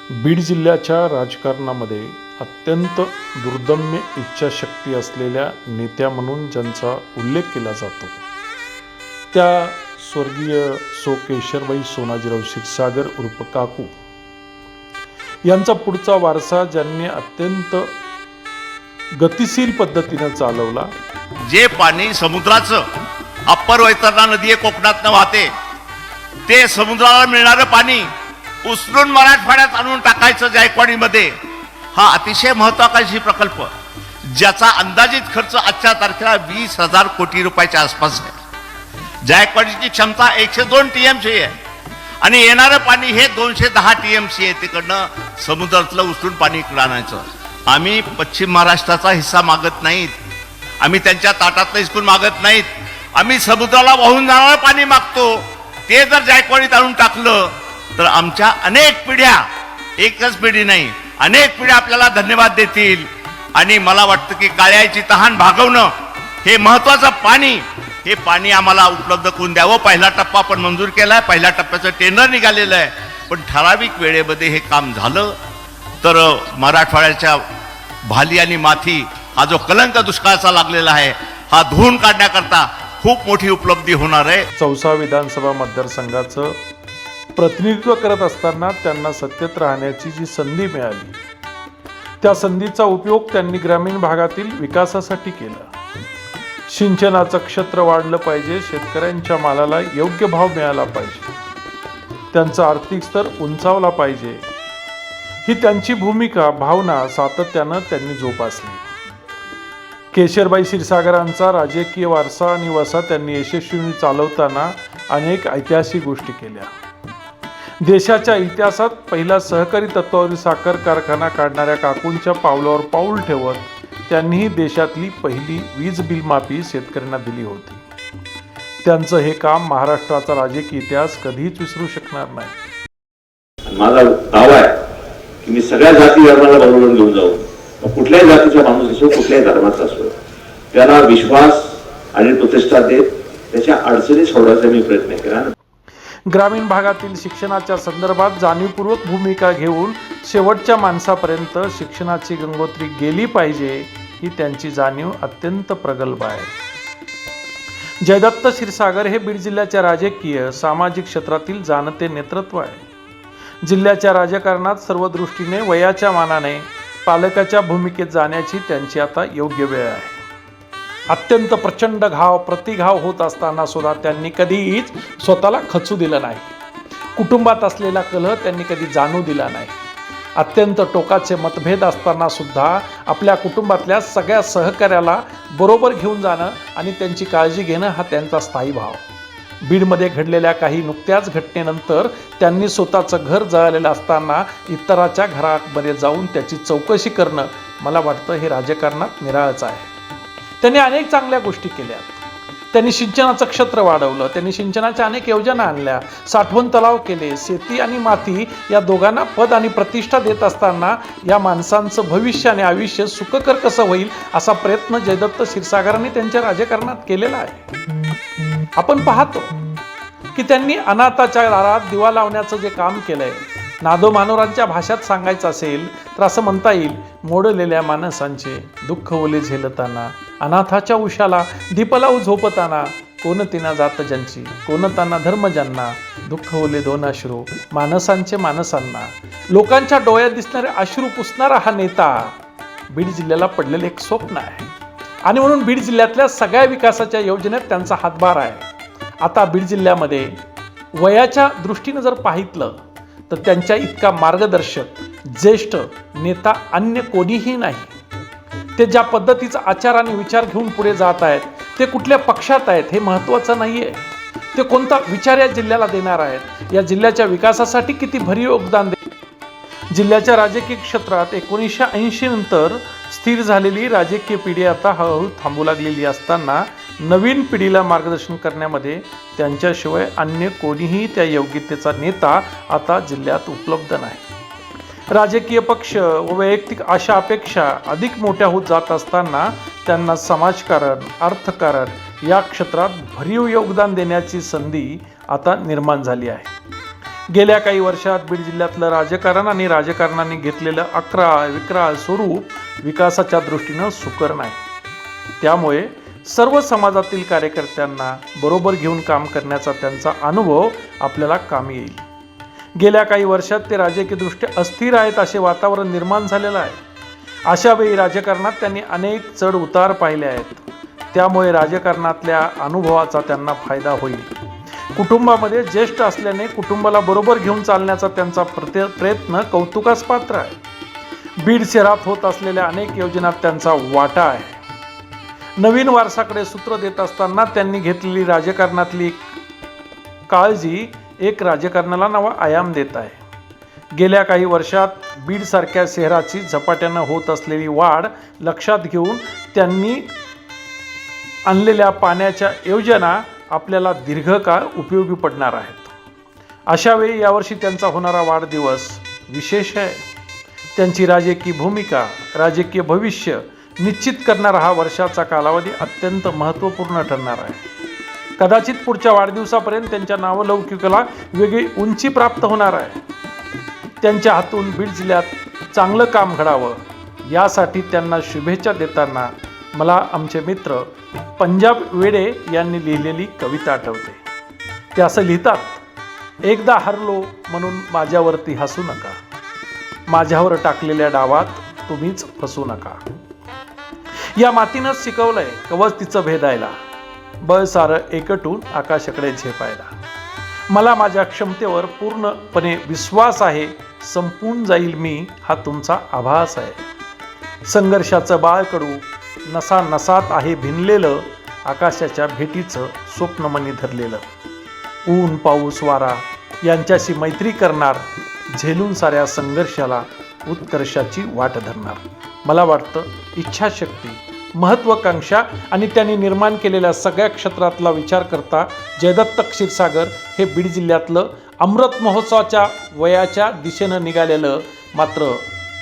बीड जिल्ह्याच्या राजकारणामध्ये अत्यंत दुर्दम्य इच्छाशक्ती असलेल्या नेत्या म्हणून ज्यांचा उल्लेख केला जातो त्या स्वर्गीय सो केशरबाई सोनाजीराव क्षीरसागर उर्फ काकू यांचा पुढचा वारसा ज्यांनी अत्यंत गतिशील पद्धतीने चालवला। जे पाणी समुद्राचं अप्पर वैतरणा नदी आहे कोकणातनं वाहते ते समुद्राला मिळणारं पाणी उचलून मराठवाड्यात आणून टाकायचं जायकवाडीमध्ये, हा अतिशय महत्वाकांक्षी प्रकल्प ज्याचा अंदाजित खर्च आजच्या तारखेला 20,000 कोटी रुपयाच्या आसपास आहे। जायकवाडीची क्षमता 102 TMC आहे आणि येणारं पाणी हे 210 TMC आहे। तिकडनं समुद्रातलं उचलून पाणी इकडं आणायचं। आम्ही पश्चिम महाराष्ट्राचा हिस्सा मागत नाहीत, आम्ही त्यांच्या ताटातलं हिसकून मागत नाहीत, आम्ही समुद्राला वाहून जाणारं पाणी मागतो। ते जर जायकवाडीत आणून टाकलं तर आमच्या अनेक पिढ्या, एकच पिढी नाही अनेक पिढ्या आपल्याला धन्यवाद देतील। आणि मला वाटतं की काळ्याची तहान भागवणं हे महत्वाचं पाणी, हे पाणी आम्हाला उपलब्ध करून द्यावं। पहिला टप्पा आपण मंजूर केलाय, पहिल्या टप्प्याचं टेंडर निघालेलं आहे, पण ठराविक वेळेमध्ये हे काम झालं तर मराठवाड्याच्या भाली आणि माथी हा जो कलंक दुष्काळाचा लागलेला आहे हा धुवून काढण्याकरता खूप मोठी उपलब्धी होणार आहे। चौसा विधानसभा मतदारसंघाचं प्रतिनिधित्व करत असताना त्यांना सत्तेत राहण्याची जी संधी मिळाली त्या संधीचा उपयोग त्यांनी ग्रामीण भागातील विकासासाठी केला। सिंचनाचं क्षेत्र वाढलं पाहिजे, शेतकऱ्यांच्या मालाला योग्य भाव मिळाला पाहिजे, त्यांचा आर्थिक स्तर उंचावला पाहिजे, ही त्यांची भूमिका भावना सातत्यानं त्यांनी जोपासली। केशरबाई क्षीरसागरांचा राजकीय वारसा आणि वसा त्यांनी यशस्वीने चालवताना अनेक ऐतिहासिक गोष्टी केल्या। देशाच्या इतिहासात पहिला सहकारी तत्वावरील साखर कारखाना काढणाऱ्या काकूंच्या पावलावर पाऊल ठेवत त्यांनीही देशातली पहिली वीज बिल माफी शेतकऱ्यांना दिली होती। त्यांचं हे काम महाराष्ट्राचा राजकीय इतिहास कधीच विसरू शकणार नाही। माझा दावा आहे की मी सगळ्या जाती धर्माला बरोबर घेऊन जाऊ, कुठल्याही जातीचा माणूस असो, कुठल्याही धर्माचा असो, त्याला विश्वास आणि प्रतिष्ठा देत त्याच्या अडचणी सोडवायचा मी प्रयत्न केला। ग्रामीण भागातील शिक्षणाच्या संदर्भात जाणीवपूर्वक भूमिका घेऊन शेवटच्या माणसापर्यंत शिक्षणाची गंगोत्री गेली पाहिजे ही त्यांची जाणीव अत्यंत प्रगल्भ आहे। जयदत्त क्षीरसागर हे बीड जिल्ह्याच्या राजकीय सामाजिक क्षेत्रातील जाणते नेतृत्व आहे। जिल्ह्याच्या राजकारणात सर्व दृष्टीने वयाच्या मानाने पालकाच्या भूमिकेत जाण्याची त्यांची आता योग्य वेळ आहे। अत्यंत प्रचंड प्रतिघाव होत असताना सुद्धा त्यांनी कधीच स्वतःला खचू दिलं नाही। कुटुंबात असलेला कलह त्यांनी कधी जाणू दिला नाही। अत्यंत टोकाचे मतभेद असताना सुद्धा आपल्या कुटुंबातल्या सगळ्या सहकार्याला बरोबर घेऊन जाणं आणि त्यांची काळजी घेणं हा त्यांचा स्थायी भाव। बीडमध्ये घडलेल्या काही नुकत्याच घटनेनंतर त्यांनी स्वतःचं घर जळालेलं असताना इतराच्या घरामध्ये जाऊन त्याची चौकशी करणं मला वाटतं हे राजकारणात निराळच आहे। त्यांनी अनेक चांगल्या गोष्टी केल्या, त्यांनी सिंचनाचं क्षेत्र वाढवलं, त्यांनी सिंचनाच्या अनेक योजना आणल्या, साठवण तलाव केले, शेती आणि माती या दोघांना पद आणि प्रतिष्ठा देत असताना या माणसांचं भविष्य आणि आयुष्य सुखकर कसं होईल असा प्रयत्न जयदत्त क्षीरसागरांनी त्यांच्या राजकारणात केलेला आहे। आपण पाहतो की त्यांनी अनाथाच्या दारात दिवा लावण्याचं जे काम केलंय, नादो मानोरांच्या भाषेत सांगायचं असेल तर असं म्हणता येईल, मोडलेल्या माणसांचे दुःख ओले झेलताना अनाथाच्या उशाला दीप लावू झोपताना, कोण तिना जात ज्यांची कोण त्यांना धर्म ज्यांना, दुःख ओले दोन अश्रू माणसांचे माणसांना। लोकांच्या डोळ्यात दिसणारे अश्रू पुसणारा हा नेता बीड जिल्ह्याला पडलेलं एक स्वप्न आहे आणि म्हणून बीड जिल्ह्यातल्या सगळ्या विकासाच्या योजनेत त्यांचा हातभार आहे। आता बीड जिल्ह्यामध्ये वयाच्या दृष्टीनं जर पाहितलं तर त्यांच्या इतका मार्गदर्शक ज्येष्ठ नेता अन्य कोणीही नाही। ते ज्या पद्धतीचा आचार आणि विचार घेऊन पुढे जात आहेत, ते कुठल्या पक्षात आहेत हे महत्त्वाचं नाही आहे, ते कोणता विचार या जिल्ह्याला देणार आहेत, या जिल्ह्याच्या विकासासाठी किती भरीव योगदान जिल्ह्याच्या राजकीय क्षेत्रात 1980 नंतर स्थिर झालेली राजकीय पिढी आता हळूहळू थांबू लागलेली असताना नवीन पिढीला मार्गदर्शन करण्यामध्ये त्यांच्याशिवाय अन्य कोणीही त्या योग्यतेचा नेता आता जिल्ह्यात उपलब्ध नाही। राजकीय पक्ष व वैयक्तिक आशा अपेक्षा अधिक मोठ्या होत जात असताना त्यांना समाजकारण, अर्थकारण या क्षेत्रात भरीव योगदान देण्याची संधी आता निर्माण झाली आहे। गेल्या काही वर्षात बीड जिल्ह्यातलं राजकारण आणि राजकारणाने घेतलेलं विक्राळ स्वरूप विकासाच्या दृष्टीनं सुकर नाही. त्यामुळे सर्व समाजातील कार्यकर्त्यांना बरोबर घेऊन काम करण्याचा त्यांचा अनुभव आपल्याला कामी येईल. गेल्या काही वर्षात ते राजकीयदृष्ट्या अस्थिर आहेत असे वातावरण निर्माण झालेलं आहे. अशा वेळी राजकारणात त्यांनी अनेक चढ उतार पाहिले आहेत. त्यामुळे राजकारणातल्या अनुभवाचा त्यांना फायदा होईल. कुटुंबामध्ये ज्येष्ठ असल्याने कुटुंबाला बरोबर घेऊन चालण्याचा त्यांचा प्रयत्न कौतुकास पात्र आहे. बीड शहरात होत असलेल्या अनेक योजनात त्यांचा वाटा आहे. नवीन वारसाकडे सूत्र देत असताना त्यांनी घेतलेली राजकारणातली काळजी एक राजकारणाला नवा आयाम देत आहे. गेल्या काही वर्षात बीडसारख्या शहराची झपाट्यानं होत असलेली वाढ लक्षात घेऊन त्यांनी आणलेल्या पाण्याच्या योजना आपल्याला दीर्घकाळ उपयोगी पडणार आहेत. अशावेळी यावर्षी त्यांचा होणारा वाढदिवस विशेष आहे. त्यांची राजकीय भूमिका, राजकीय भविष्य निश्चित करणारा हा वर्षाचा कालावधी अत्यंत महत्त्वपूर्ण ठरणार आहे. कदाचित पुढच्या वाढदिवसापर्यंत त्यांच्या नावलौकिकाला वेगळी उंची प्राप्त होणार आहे. त्यांच्या हातून बीड जिल्ह्यात चांगलं काम घडावं यासाठी त्यांना शुभेच्छा देताना मला आमचे मित्र पंजाब वेडे यांनी लिहिलेली कविता आठवते. ते असं लिहितात, एकदा हरलो म्हणून माझ्यावरती हसू नका, माझ्यावर टाकलेल्या डावात तुम्हीच फसू नका. या मातीनंच शिकवलंय कवच तिचं भेदायला, बळ सारं एकटून आकाशाकडे झेपायला. मला माझ्या क्षमतेवर पूर्णपणे विश्वास आहे, संपून जाईल मी हा तुमचा आभास आहे. संघर्षाचं बाळकडू नसा नसात आहे भिनलेलं, आकाशाच्या भेटीचं स्वप्नमनी धरलेलं. ऊन पाऊस वारा यांच्याशी मैत्री करणार, झेलून साऱ्या संघर्षाला उत्कर्षाची वाट धरणार. मला वाटतं इच्छाशक्ती, महत्त्वाकांक्षा आणि त्यांनी निर्माण केलेल्या सगळ्या क्षेत्रातला विचार करता जयदत्त क्षीरसागर हे बीड जिल्ह्यातलं अमृत महोत्सवाच्या वयाच्या दिशेनं निघालेलं, मात्र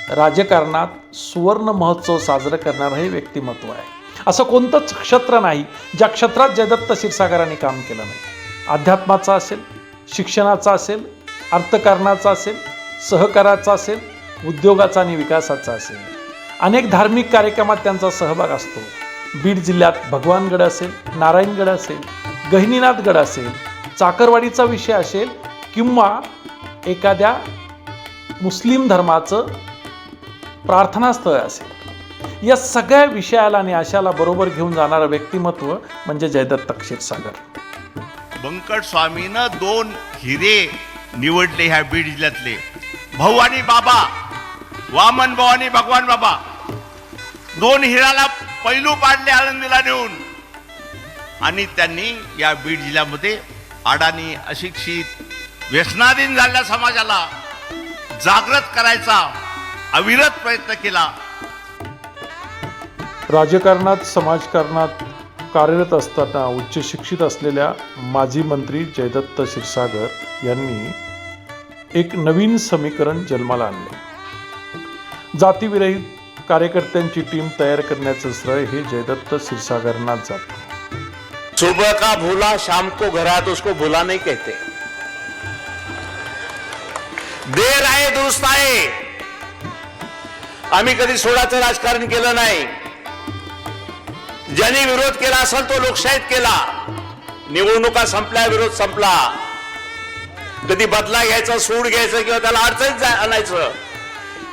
राजकारणात सुवर्ण महोत्सव साजरा करणारं हे व्यक्तिमत्व आहे. असं कोणतंच क्षेत्र नाही ज्या क्षेत्रात जयदत्त क्षीरसागरांनी काम केलं नाही. अध्यात्माचा असेल, शिक्षणाचा असेल, अर्थकारणाचा असेल, सहकाराचा असेल, उद्योगाचा आणि विकासाचा असेल. अनेक धार्मिक कार्यक्रमात त्यांचा सहभाग असतो. बीड जिल्ह्यात भगवानगड असेल, नारायणगड असेल, गहिनीनाथगड असेल, चाकरवाडीचा विषय असेल किंवा एखाद्या मुस्लिम धर्माचं प्रार्थनास्थळ असेल, या सगळ्या विषयाला आणि आशाला बरोबर घेऊन जाणारं व्यक्तिमत्व म्हणजे जयदत्त क्षीरसागर. बंकट स्वामीनं 2 हिरे निवडले ह्या बीड जिल्ह्यातले, भाऊ आणि बाबा, वामन भाऊ आणि भगवान बाबा. 2 हिराला पैलू पाडले आळंदीला नेऊन, आणि त्यांनी या बीड जिल्ह्यामध्ये अडाणी, अशिक्षित, व्यसनाधीन झालेल्या समाजाला जागृत करायचा अविरत प्रयत्न केला. राजकारणात, समाजकारणात कार्यरत असताना उच्च शिक्षित असलेल्या माजी मंत्री जयदत्त क्षीरसागर यांनी एक नवीन समीकरण जन्माला आणले. जातीविरहित कार्यकर्त्यांची टीम तयार करण्याचं श्रेय हे जयदत्त क्षीरसागरांनाच जातं. सुबह का भूला शाम को घरा तो उसको भूला नहीं कहते. देर आए दुरुस्त आए. आम्ही कधी सोडाचं राजकारण केलं नाही. ज्यांनी विरोध केला असेल तो लोकशाहीत केला. निवडणुका संपल्या, विरोध संपला. कधी बदला घ्यायचा, सूड घ्यायचं किंवा त्याला अडचणीत आणायचं,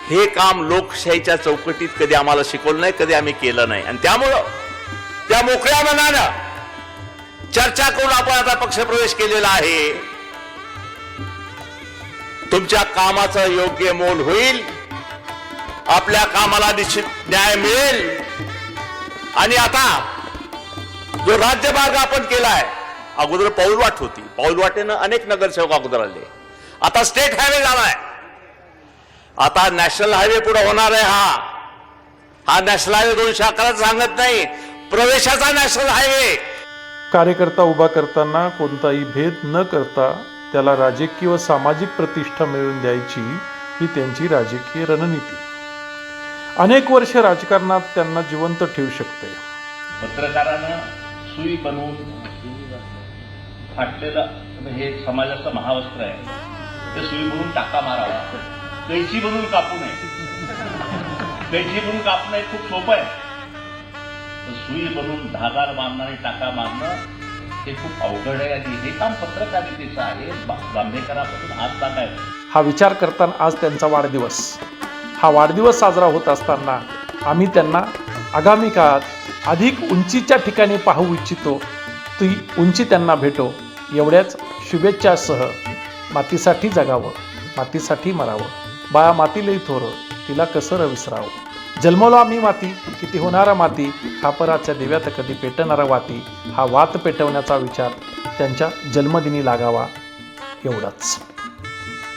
हे काम लोकशाहीच्या चौकटीत कधी आम्हाला शिकवलं नाही, कधी आम्ही केलं नाही. आणि त्यामुळं त्या मोकळ्या मनानं चर्चा करून आपण आता पक्षप्रवेश केलेला आहे. तुमच्या कामाचं योग्य मोल होईल, आपल्या कामाला निश्चित न्याय मिळेल. आणि आता जो राज्यमार्ग आपण केलाय, अगोदर पाऊलवाट होती, पाऊलवाटेनं अनेक नगरसेवक अगोदर आले. आता स्टेट हायवे झालाय, आता नॅशनल हायवे पुढे होणार आहे. हा नॅशनल हायवे 211 सांगत नाही, प्रवेशाचा नॅशनल हायवे. कार्यकर्ता उभा करताना कोणताही भेद न करता त्याला राजकीय व सामाजिक प्रतिष्ठा मिळवून द्यायची ही त्यांची राजकीय रणनीती अनेक वर्ष राजकारणात त्यांना जिवंत ठेवू शकते. पत्रकारानं सुई बनवून फाटलेलं हे समाजाचं महावस्त्र आहे. ते सुई बनवून टाका मारावा, कैची बनवून कापू नये. कैची बनवून कापणं हे खूप सोपं आहे, तर सुई बनवून धागा मारणं आणि टाका मारणं हे खूप अवघड आहे. आणि हे काम पत्रकारितेचं आहे. जांभेकरांपासून आज टाकायचं. हा विचार करताना आज त्यांचा वाढदिवस, हा वाढदिवस साजरा होत असताना आम्ही त्यांना आगामी काळात अधिक उंचीच्या ठिकाणी पाहू इच्छितो. ती उंची त्यांना भेटो एवढ्याच शुभेच्छासह मातीसाठी जगावं, मातीसाठी मरावं. बाळा माती लई थोर, तिला कसं विसरावं. जन्मलो आम्ही माती, किती होणारा माती, खापराच्या दिव्यात कधी पेटणारा वाती. हा वात पेटवण्याचा विचार त्यांच्या जन्मदिनी लागावा एवढाच.